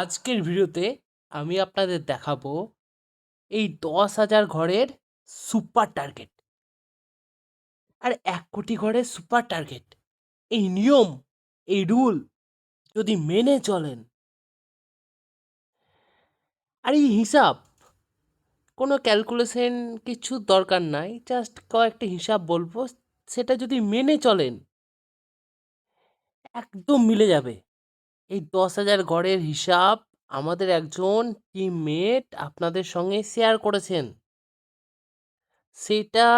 আজকের ভিডিওতে আমি আপনাদের দেখাবো এই 10,000 ঘরের সুপার টার্গেট আর 1 কোটি ঘরের সুপার টার্গেট। এই নিয়ম, এই রুল যদি মেনে চলেন, আর এই হিসাব, কোনো ক্যালকুলেশন কিছু দরকার নাই, জাস্ট কয়েকটা হিসাব বলবো, সেটা যদি মেনে চলেন একদম মিলে যাবে। এই 10,000 ঘরের হিসাব আমাদের একজন টিমমেট আপনাদের সঙ্গে শেয়ার করেছেন, সেটা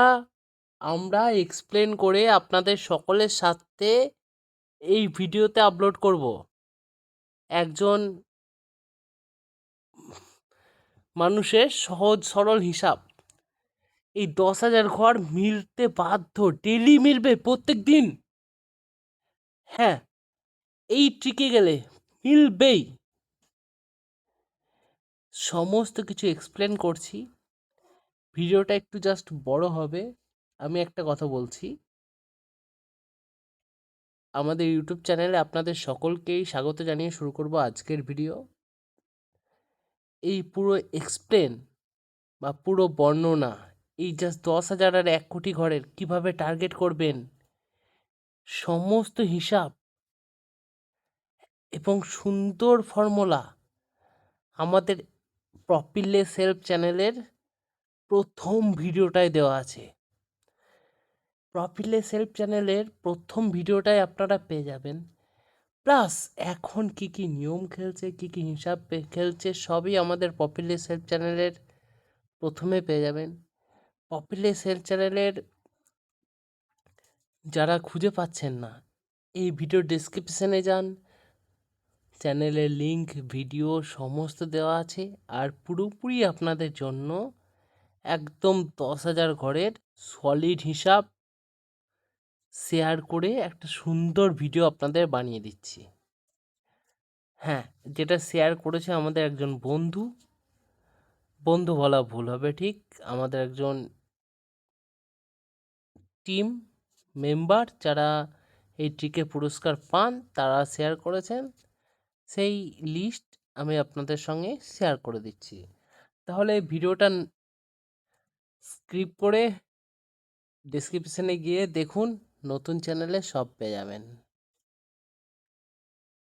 আমরা এক্সপ্লেন করে আপনাদের সকলের সাথে এই ভিডিওতে আপলোড করব। একজন মানুষের সহজ সরল হিসাব, এই 10,000 ঘর মিলতে বাধ্য, ডেলি মিলবে, প্রত্যেক দিন। হ্যাঁ, এই ট্রিকে গেলে মিলবেই। সমস্ত কিছু এক্সপ্লেন করছি, ভিডিওটা একটু জাস্ট বড় হবে। আমি একটা কথা বলছি, আমাদের ইউটিউব চ্যানেলে আপনাদের সকলকেই স্বাগত জানিয়ে শুরু করব আজকের ভিডিও। এই পুরো এক্সপ্লেন বা পুরো বর্ণনা, এই জাস্ট 10,000 আর 1 কোটি ঘরের কিভাবে টার্গেট করবেন, সমস্ত হিসাব এবং সুন্দর ফর্মুলা আমাদের প্রপিলে সেলফ চ্যানেলের প্রথম ভিডিওটায় দেওয়া আছে। প্রপিলে সেলফ চ্যানেলের প্রথম ভিডিওটায় আপনারা পেয়ে যাবেন। প্লাস এখন কি কি নিয়ম খেলছে, কি কি হিসাব খেলছে, সবই আমাদের প্রপিলে সেলফ চ্যানেলের প্রথমে পেয়ে যাবেন। প্রপিলে সেলফ চ্যানেলের যারা খুঁজে পাচ্ছেন না, এই ভিডিও ডেসক্রিপশানে যান, চ্যানেলের লিংক, ভিডিও সমস্ত দেওয়া আছে। আর পুরোপুরি আপনাদের জন্য একদম 10,000 ঘরের সলিড হিসাব শেয়ার করে একটা সুন্দর ভিডিও আপনাদের বানিয়ে দিচ্ছি। হ্যাঁ, যেটা শেয়ার করেছে আমাদের একজন বন্ধু, বন্ধু বলা ভুল হবে, ঠিক আমাদের একজন টিম মেম্বার যারা এই ট্রিকে পুরস্কার পান, তারা শেয়ার করেছেন। সেই লিস্ট আমি আপনাদের সঙ্গে শেয়ার করে দিচ্ছি। তাহলে ভিডিওটা স্ক্রিপ করে ডেসক্রিপশনে গিয়ে দেখুন, নতুন চ্যানেলে সব পেয়ে যাবেন।